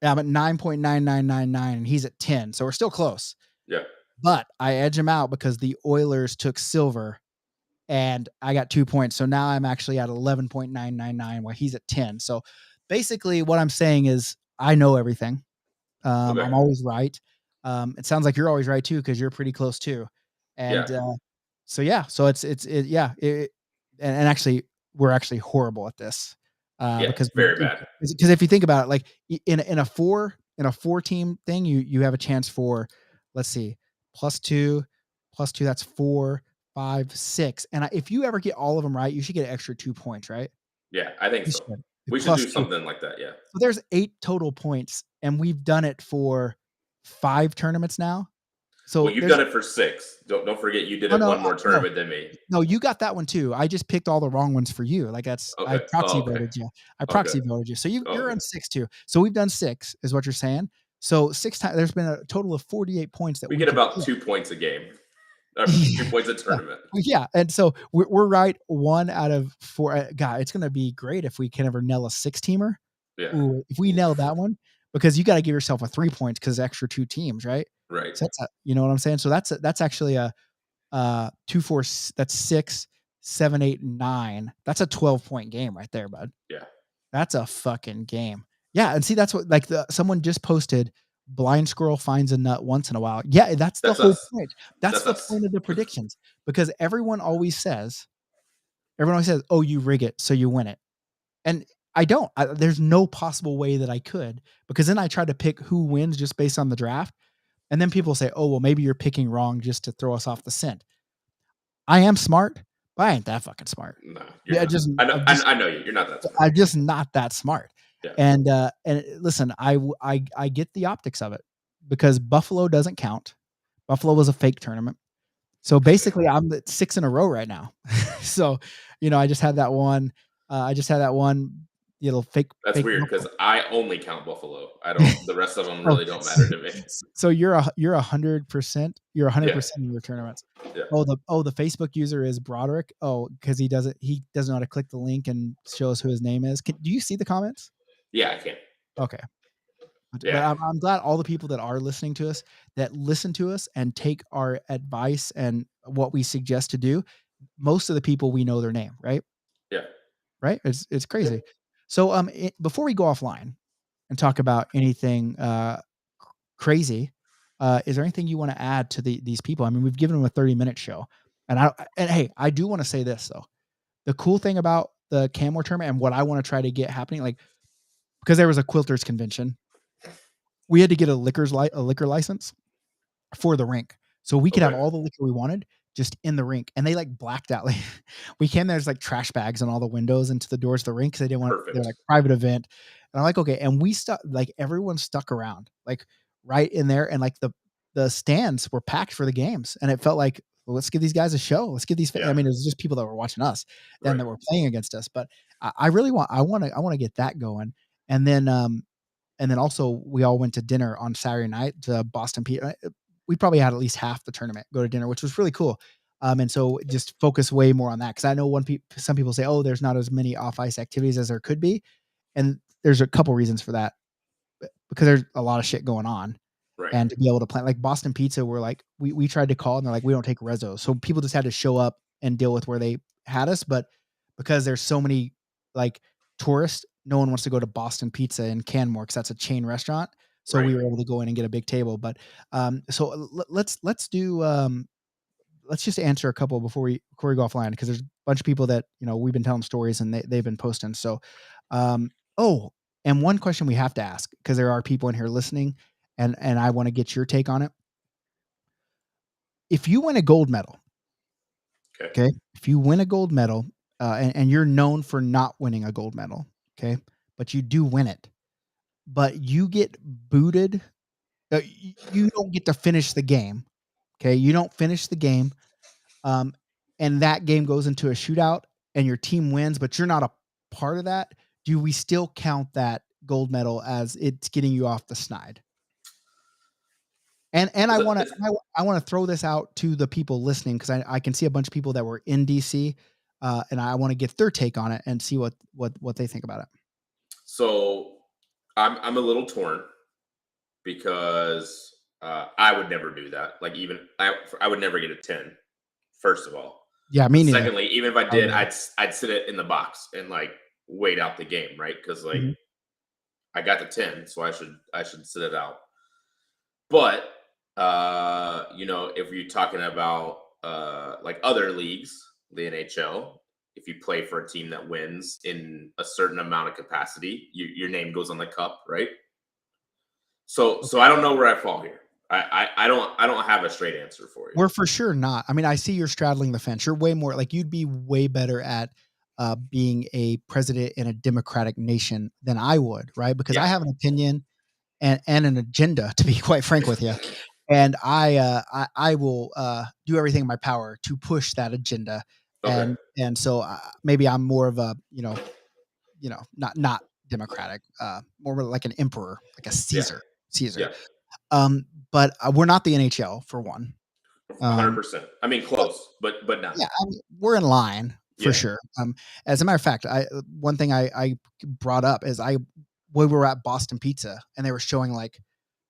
S2: yeah, I'm at 9.9999 and he's at 10, so we're still close.
S1: Yeah.
S2: But I edge him out because the Oilers took silver and I got 2 points. So now I'm actually at 11.999 while he's at 10. So basically what I'm saying is I know everything.
S1: Okay.
S2: I'm always right. It sounds like you're always right too because you're pretty close too.
S1: Yeah.
S2: And so yeah, so yeah, and actually we're actually horrible at this
S1: Yeah.
S2: because
S1: Very bad.
S2: if you think about it, like in a four team thing, you have a chance for let's see, plus two that's 4, 5, 6, and if you ever get all of them right, you should get an extra 2 points, right?
S1: Yeah. I think
S2: You
S1: so.
S2: should.
S1: We should
S2: Plus
S1: do
S2: two.
S1: something like that. Yeah.
S2: So there's 8 total points, and we've done it for 5 tournaments now.
S1: Well,
S2: So
S1: you've
S2: there's
S1: done it for 6. Don't forget you did
S2: oh,
S1: it
S2: no,
S1: one more
S2: no.
S1: tournament than me.
S2: No, you got that one too. I just picked all the wrong ones for you. Like that's I
S1: Okay.
S2: proxy
S1: Oh, okay.
S2: voted you. I
S1: Okay.
S2: proxy voted you. So you're
S1: Okay.
S2: on 6 too. So we've done 6 is what you're saying. So 6 times there's been a total of 48 points that
S1: We
S2: we
S1: get
S2: could
S1: about
S2: get.
S1: 2 points a game.
S2: Yeah.
S1: 2 points a tournament.
S2: Well, yeah, and so we're right 1 out of 4. God, it's gonna be great if we can ever nail a 6-teamer.
S1: Yeah.
S2: Ooh, if we nail that one, because you gotta give yourself a 3 points because extra 2 teams, right?
S1: Right.
S2: So that's a you know what I'm saying? So that's actually a 2, 4, that's 6, 7, 8, 9. That's a 12-point game right there, bud.
S1: Yeah.
S2: That's a fucking game. Yeah, and see, that's what like someone just posted, "Blind squirrel finds a nut once in a while." Yeah, that's the
S1: That's
S2: whole
S1: us.
S2: point. That's
S1: That's
S2: the
S1: us.
S2: point of the predictions because everyone always says, "Oh, you rig it so you win it." And I don't. There's no possible way that I could because then I try to pick who wins just based on the draft, and then people say, "Oh, well, maybe you're picking wrong just to throw us off the scent." I am smart, but I ain't that fucking smart.
S1: No, you're
S2: Yeah,
S1: not.
S2: just
S1: I know.
S2: I'm
S1: I,
S2: just
S1: I know you. You're not that smart.
S2: I'm just not that smart.
S1: Yeah.
S2: And listen, I get the optics of it because Buffalo doesn't count. Buffalo was a fake tournament. So basically, I'm at 6 in a row right now. So, I just had that one.
S1: That's
S2: fake
S1: weird because
S2: Buffalo.
S1: I only count Buffalo. I don't. The rest of them
S2: Oh,
S1: really don't matter to me.
S2: so you're 100%. You're
S1: Yeah.
S2: 100% in your tournaments.
S1: Yeah.
S2: The Facebook user is Broderick. Oh, because he doesn't know how to click the link and show us who his name is. Do you see the comments?
S1: Yeah. I can.
S2: Okay. But
S1: Yeah.
S2: I'm glad all the people that are listening to us, that listen to us and take our advice and what we suggest to do, most of the people we know their name, right?
S1: Yeah.
S2: Right? It's
S1: Yeah.
S2: crazy. So, before we go offline and talk about anything, crazy, is there anything you wanna add to these people? I mean, we've given them a 30-minute show, and hey, I do wanna say this, though. The cool thing about the Canmore tournament and what I wanna try to get happening, like because there was a quilters convention, we had to get a liquor license for the rink. So we could have
S1: Okay.
S2: all the liquor we wanted just in the rink, and they, like, blacked out, like we came there's, like, trash bags on all the windows into the doors of the rink because they didn't want they're
S1: Perfect.
S2: like, "Private event." And I'm like, "Okay," and we stuck like, everyone stuck around, like, right in there, and, like, the stands were packed for the games, and it felt like, "Well, let's give these guys a show. Let's give these" I
S1: Yeah.
S2: mean, it was just people that were watching us then
S1: Right.
S2: that were playing against us, but I really wanna get that going, and then also we all went to dinner on Saturday night to Boston Pizza. We probably had at least half the tournament go to dinner, which was really cool. And so just focus way more on that because I know some people say, "Oh, there's not as many off ice activities as there could be," and there's a couple reasons for that because there's a lot of shit going on
S1: Right.
S2: and to be able to plan like Boston Pizza, we're like we tried to call and they're like, "We don't take rezos." So people just had to show up and deal with where they had us, but because there's so many like tourists, no one wants to go to Boston Pizza in Canmore because that's a chain restaurant. So
S1: Right.
S2: we were able to go in and get a big table. But so let's do let's just answer a couple before we go offline because there's a bunch of people that we've been telling stories and they've been posting. So um oh, and one question we have to ask because there are people in here listening and I want to get your take on it. If you win a gold medal,
S1: Okay.
S2: okay? If you win a gold medal, and you're known for not winning a gold medal, okay? But you do win it, but you get booted. You don't get to finish the game, okay? You don't finish the game, um, and that game goes into a shootout. and your team wins, but you're not a part of that, do we still count that gold medal as it's getting you off the snide? And I wanna
S1: It's-
S2: I wanna throw this out to the people listening because I can see a bunch of people that were in DC, and I wanna get their take on it and see what they think about it.
S1: so I'm a little torn because I would never do that. Like even I would never get a 10. First of all,
S2: Yeah, me
S1: but
S2: neither.
S1: secondly, even if I
S2: I would
S1: did,
S2: never.
S1: I'd sit it in the box and like wait out the game, right? Because like
S2: Mhm.
S1: I got the 10, so I should sit it out. But if you're talking about like other leagues, the NHL, if you play for a team that wins in a certain amount of capacity, your name goes on the cup, right? So
S2: Okay.
S1: I don't know where I fall here. I don't have a straight answer for you.
S2: We're for sure not. I mean, I see you're straddling the fence. You're way more like you'd be way better at being a president in a democratic nation than I would, right? Because I
S1: Yeah.
S2: have an opinion and an agenda, to be quite frank with you. And I will do everything in my power to push that agenda.
S1: Okay.
S2: And so maybe I'm more of a not democratic, more like an emperor, like a
S1: Yeah.
S2: Caesar.
S1: Yeah.
S2: But we're not the NHL for one. Um,
S1: 100%. I mean,
S2: but
S1: close, but not.
S2: yeah, I mean, we're in line for
S1: Yeah.
S2: sure. As a matter of fact, I one thing I brought up is we were at Boston Pizza and they were showing like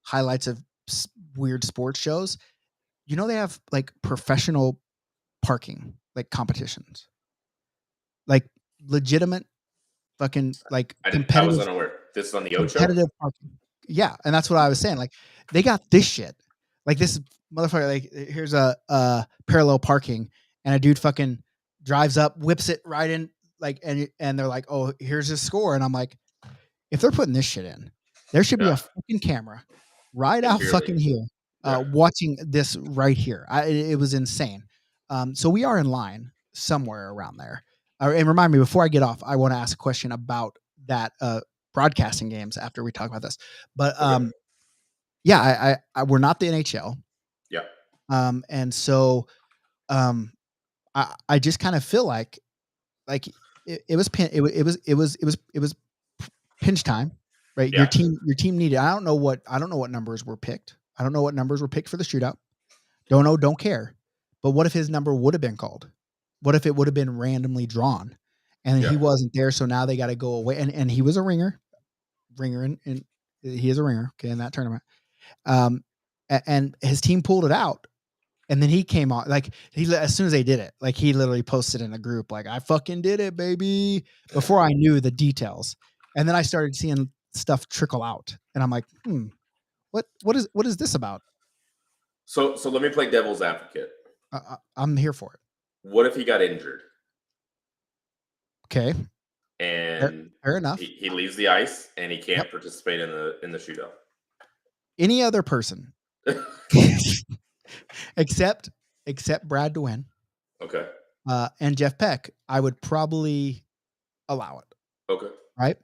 S2: highlights of weird sports shows. You know, they have like professional parking like competitions, like legitimate fucking like
S1: I was unaware. This is on the Ocho.
S2: competitive parking. Yeah, and that's what I was saying. Like they got this shit. Like this motherfucker. Like here's a parallel parking, and a dude fucking drives up, whips it right in. Like and they're like, oh, here's his score, and I'm like, if they're putting this shit in, there should be
S1: Yeah.
S2: a fucking camera right
S1: In
S2: out
S1: beer
S2: fucking
S1: leagues.
S2: here,
S1: Yeah.
S2: watching this right here. It was insane. So we are in line somewhere around there. And remind me before I get off, I want to ask a question about that broadcasting games after we talk about this. But
S1: Okay.
S2: yeah, we're not the NHL,
S1: Yeah.
S2: and so um, I just kind of feel like it was it was pinch time, right?
S1: Yeah.
S2: Your team needed. I don't know what numbers were picked. I don't know what numbers were picked for the shootout. Don't know, don't care. But what if his number would have been called? What if it would have been randomly drawn, and
S1: Yeah.
S2: he wasn't there? So now they got to go away. And he was a ringer, and he is a ringer. Okay, in that tournament. Um, and his team pulled it out, and then he came on like as soon as they did it, like he literally posted in a group like I fucking did it, baby, before I knew the details. And then I started seeing stuff trickle out, and I'm like, what is this about?
S1: So let me play devil's advocate.
S2: I'm here for it.
S1: What if he got injured
S2: Okay, fair,
S1: and
S2: fair enough.
S1: he leaves the ice and he
S2: Yep.
S1: can't participate in the shootout?
S2: Any other person except Brad DeWin
S1: Okay.
S2: and Jeff Peck, I would probably allow it,
S1: Okay.
S2: right?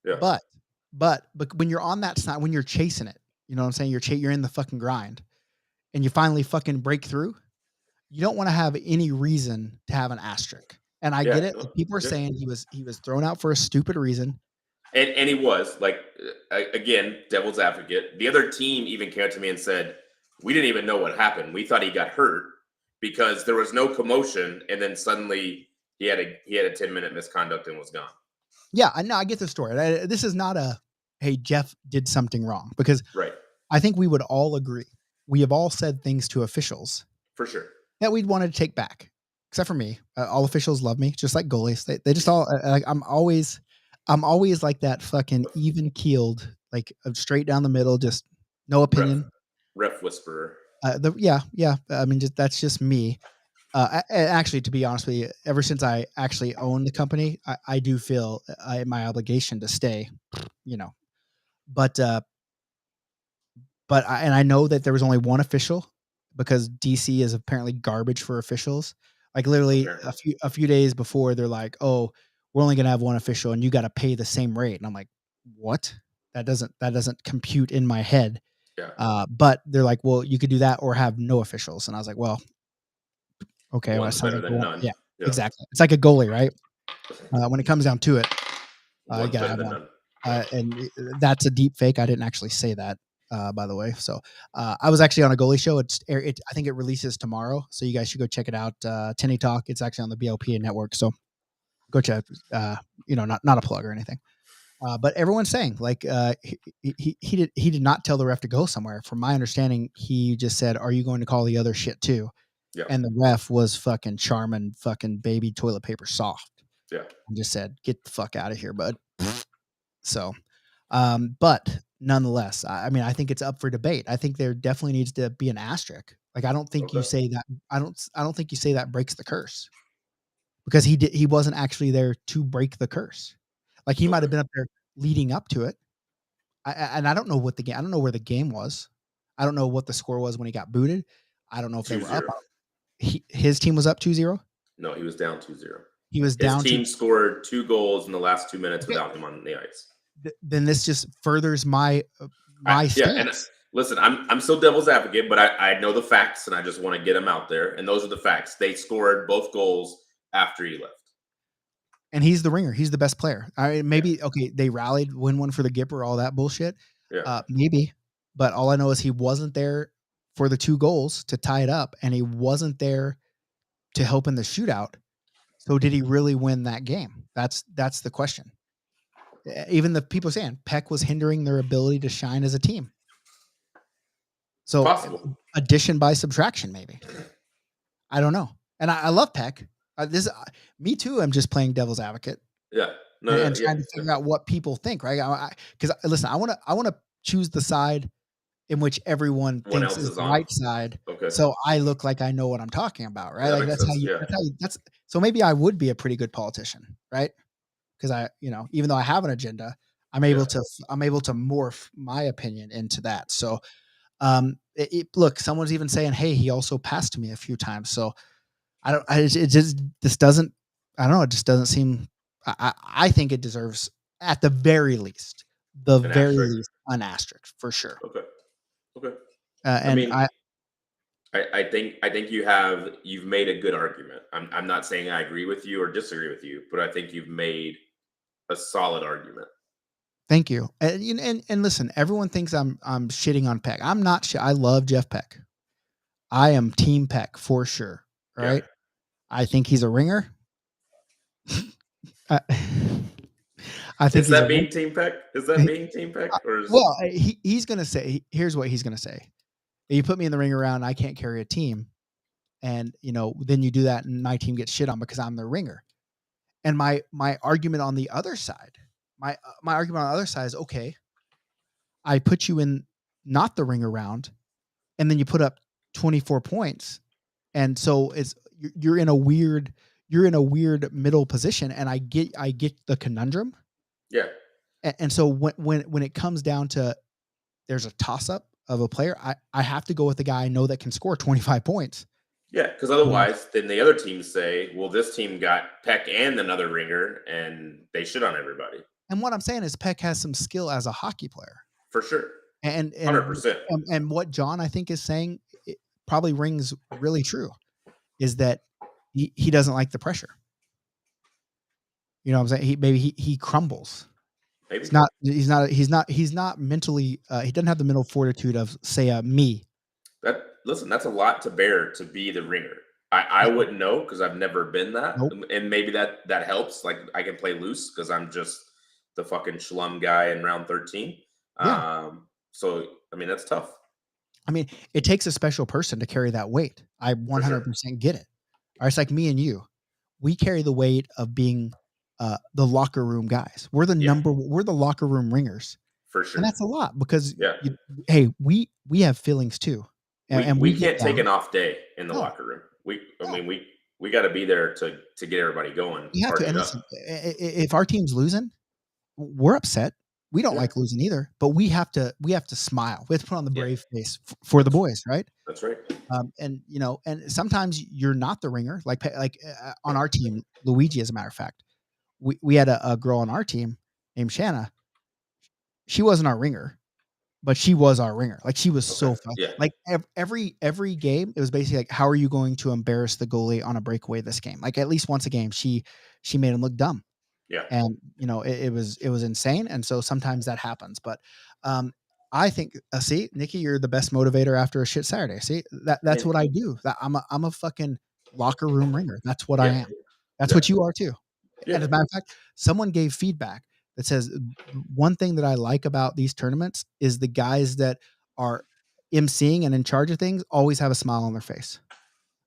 S1: Yeah.
S2: But but when you're on that side, when you're chasing it, you know what I'm saying? You're in the fucking grind, and you finally fucking break through. You don't want to have any reason to have an asterisk. And I
S1: Yeah.
S2: get it.
S1: No,
S2: Like people are
S1: yeah.
S2: saying he was thrown out for a stupid reason.
S1: And he was like again, devil's advocate. The other team even came to me and said, "We didn't even know what happened. We thought he got hurt because there was no commotion, and then suddenly he had a 10-minute misconduct and was gone."
S2: Yeah, I know. I get the story. This is not a hey Jeff did something wrong because
S1: Right.
S2: I think we would all agree. We have all said things to officials
S1: For sure.
S2: that we'd wanted to take back, except for me. All officials love me, just like goalies. They just all. Like, I'm always like that fucking even keeled, like straight down the middle, just no
S1: Ref
S2: opinion.
S1: ref whisperer.
S2: Yeah. I mean, that's just me. Actually, to be honest with you, ever since I actually own the company, I do feel my obligation to stay. You know, but I know that there was only one official because DC is apparently garbage for officials. Like literally
S1: Apparently.
S2: a few days before, they're like, "Oh, we're only gonna have one official, and you got to pay the same rate." And I'm like, "What? That doesn't compute in my head."
S1: Yeah.
S2: But they're like, "Well, you could do that or have no officials." And I was like, "Well, okay, well, that
S1: One's
S2: sounds
S1: better
S2: like the
S1: than
S2: one."
S1: none.
S2: Yeah,
S1: Yeah.
S2: exactly. It's like a goalie, right? When it comes down to it, you
S1: One's
S2: gotta
S1: better
S2: have
S1: than
S2: one.
S1: none. Yeah.
S2: That's a deep fake. I didn't actually say that, by the way. So I was actually on a goalie show. I think it releases tomorrow, so you guys should go check it out. Tenny Talk. It's actually on the BLPA network. So go check. Not a plug or anything. But everyone's saying like he did not tell the ref to go somewhere. From my understanding, he just said, "Are you going to call the other shit too?"
S1: Yeah.
S2: And the ref was fucking Charmin, fucking baby toilet paper soft,
S1: Yeah.
S2: and just said, "Get the fuck out of here, bud." So, but nonetheless, I mean, I think it's up for debate. I think there definitely needs to be an asterisk. Like, I don't think you
S1: Okay.
S2: say that. I don't think you say that breaks the curse because he wasn't actually there to break the curse. Like he might
S1: Okay.
S2: have been up there leading up to it. And I don't know what the game. I don't know where the game was. I don't know what the score was when he got booted. I don't know if they were up.
S1: 2-0.
S2: His team was up 2-0.
S1: No, he was down 2-0.
S2: He was
S1: His
S2: down to.
S1: team scored 2 goals in the last 2 minutes
S2: Okay,
S1: without him on the ice.
S2: then this just furthers my
S1: Yeah, and
S2: stance.
S1: listen, I'm still devil's advocate, but I know the facts, and I just want to get them out there. And those are the facts. They scored both goals after he left.
S2: And he's the ringer. He's the best player. I mean,
S1: Yeah,
S2: maybe okay, they rallied, win one for the Gipper, all that bullshit.
S1: yeah.
S2: Maybe, but all I know is he wasn't there for the 2 goals to tie it up, and he wasn't there to help in the shootout. So did he really win that game? That's the question. Even the people saying Peck was hindering their ability to shine as a team.
S1: It's
S2: So
S1: possible.
S2: addition by subtraction, maybe. I don't know. And I love Peck. Me too. I'm just playing devil's advocate.
S1: Yeah. No,
S2: And
S1: yeah,
S2: trying to
S1: yeah.
S2: figure out what people think, right? Because listen, I wanna choose the side in which everyone
S1: Everyone
S2: thinks
S1: else
S2: is
S1: is
S2: the
S1: on.
S2: right side,
S1: Okay.
S2: so I look like I know what I'm talking about,
S1: Yeah,
S2: right?
S1: that
S2: Like
S1: makes sense. Yeah.
S2: that's so maybe I would be a pretty good politician, right? Because even though I have an agenda,
S1: Yeah.
S2: I'm able to morph my opinion into that. So, look, someone's even saying, "Hey, he also passed to me a few times." So I don't. It just this doesn't. I don't know. It just doesn't seem. I think it deserves, at the
S1: An
S2: very
S1: asterisk.
S2: least, an asterisk for sure.
S1: Okay. Okay. I
S2: And
S1: mean, I think you've made a good argument. I'm not saying I agree with you or disagree with you, but I think you've made a solid argument.
S2: thank you. And listen, everyone thinks I'm shitting on Peck. I'm not. I love Jeff Peck. I am Team Peck for sure. All
S1: Yeah.
S2: right. I think he's a ringer. I, I think
S1: Is
S2: he's a
S1: that
S2: ringer.
S1: being Team Peck? Is that being Team Peck? Or is
S2: Well, he's gonna say. Here's what he's gonna say. You put me in the ring around, I can't carry a team, and then you do that, and my team gets shit on because I'm the ringer. And my argument on the other side, my argument on the other side is okay. I put you in not the ring around, and then you put up 24 points, and so you're in a weird middle position, and I get the conundrum.
S1: yeah.
S2: And so when it comes down to there's a toss up of a player, I have to go with the guy I know that can score 25 points.
S1: Yeah, because
S2: You know,
S1: otherwise, then the other teams say, "Well, this team got Peck and another ringer, and they shit on everybody."
S2: and what I'm saying is Peck has some skill as a hockey player.
S1: For sure,
S2: And
S1: 100%.
S2: what John I think is saying, it probably rings really true, is that he doesn't like the pressure. You know what I'm saying? He crumbles.
S1: Maybe
S2: He's not mentally, he doesn't have the mental fortitude of, say, me.
S1: listen. That's a lot to bear to be the ringer. I
S2: Yeah,
S1: wouldn't know because I've never been that,
S2: nope.
S1: and maybe that helps. Like I can play loose because I'm just the fucking schlum guy in round 13.
S2: Yeah.
S1: So I mean that's tough
S2: I mean, it takes a special person to carry that weight. I
S1: for sure.
S2: 100% get it. Or it's like me and you. We carry the weight of being the locker room guys.
S1: Yeah,
S2: We're the locker room ringers.
S1: for
S2: And
S1: sure.
S2: that's a lot because
S1: Yeah,
S2: hey, we have feelings too. And
S1: we
S2: we get
S1: can't take
S2: down.
S1: an off day in the
S2: No,
S1: locker room. I
S2: no.
S1: mean we got to be there to get everybody going,
S2: We have to. And
S1: partying up.
S2: listen, if our team's losing, we're upset. We don't
S1: Yeah,
S2: like losing either, but we have to smile. We have to put on the
S1: yeah.
S2: brave face for the
S1: That's
S2: boys, right?
S1: that's right.
S2: And sometimes you're not the ringer. On our team, Luigi, as a matter of fact, we had a girl on our team named Shanna. She wasn't our ringer, but she was our ringer. Like, she was
S1: Okay.
S2: so fun.
S1: Yeah.
S2: Like, every game, it was basically like, how are you going to embarrass the goalie on a breakaway this game? Like, at least once a game, she made him look dumb.
S1: Yeah.
S2: And, it was insane, and so sometimes that happens, but, um, I think see, Nikki, you're the best motivator after a shit Saturday. See,
S1: I
S2: that's
S1: mean,
S2: what I do. That I'm a fucking locker room ringer. That's what I
S1: yeah.
S2: am. That's
S1: Yeah.
S2: what you are too. And
S1: Yeah.
S2: as a matter of fact, someone gave feedback that says, one thing that I like about these tournaments is the guys that are emceeing and in charge of things always have a smile on their face.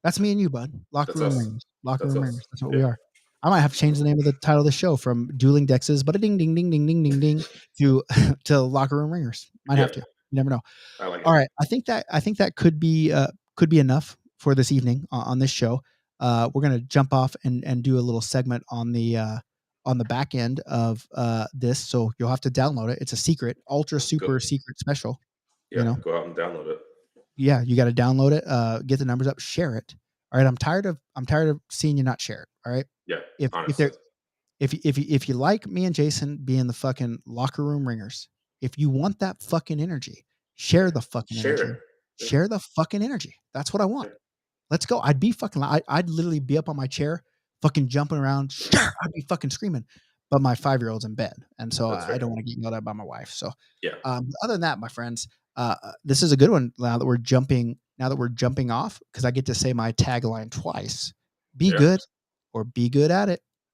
S2: That's me and you, bud. Locker
S1: That's
S2: room
S1: us.
S2: ringers. Locker
S1: That's
S2: room
S1: us.
S2: ringers. That's what we
S1: Yeah.
S2: are. I might have to change the name of the title of the show from Dueling Dexes, but a ding ding ding ding ding ding ding to to Locker Room Ringers. Might have
S1: Yeah.
S2: to. You never know.
S1: I like
S2: All
S1: it.
S2: right. I think that could be enough for this evening on this show. We're gonna jump off and do a little segment on the back end of this. So you'll have to download it. It's a secret, ultra
S1: Go.
S2: super secret special. You
S1: Yeah.
S2: know,
S1: Go out and download it.
S2: yeah, you got to download it, get the numbers up, share it. All right, I'm tired of seeing you not share it. All right,
S1: Yeah.
S2: if
S1: Honestly.
S2: there if you like me and Jason being the fucking locker room ringers, if you want that fucking energy,
S1: Yeah.
S2: share the fucking
S1: Share
S2: energy.
S1: it. Yeah.
S2: Share the fucking energy. That's what I
S1: Yeah.
S2: want. Let's go. I'd literally be up on my chair, fucking jumping around. Share. I'd be fucking screaming. But my 5-year-old's in bed, and so
S1: That's
S2: I
S1: fair.
S2: don't want to get yelled at by my wife. So,
S1: Yeah.
S2: other than that, my friends, this is a good one. Now that we're jumping off, because I get to say my tagline twice: "Be
S1: Yeah.
S2: good, or be good at it."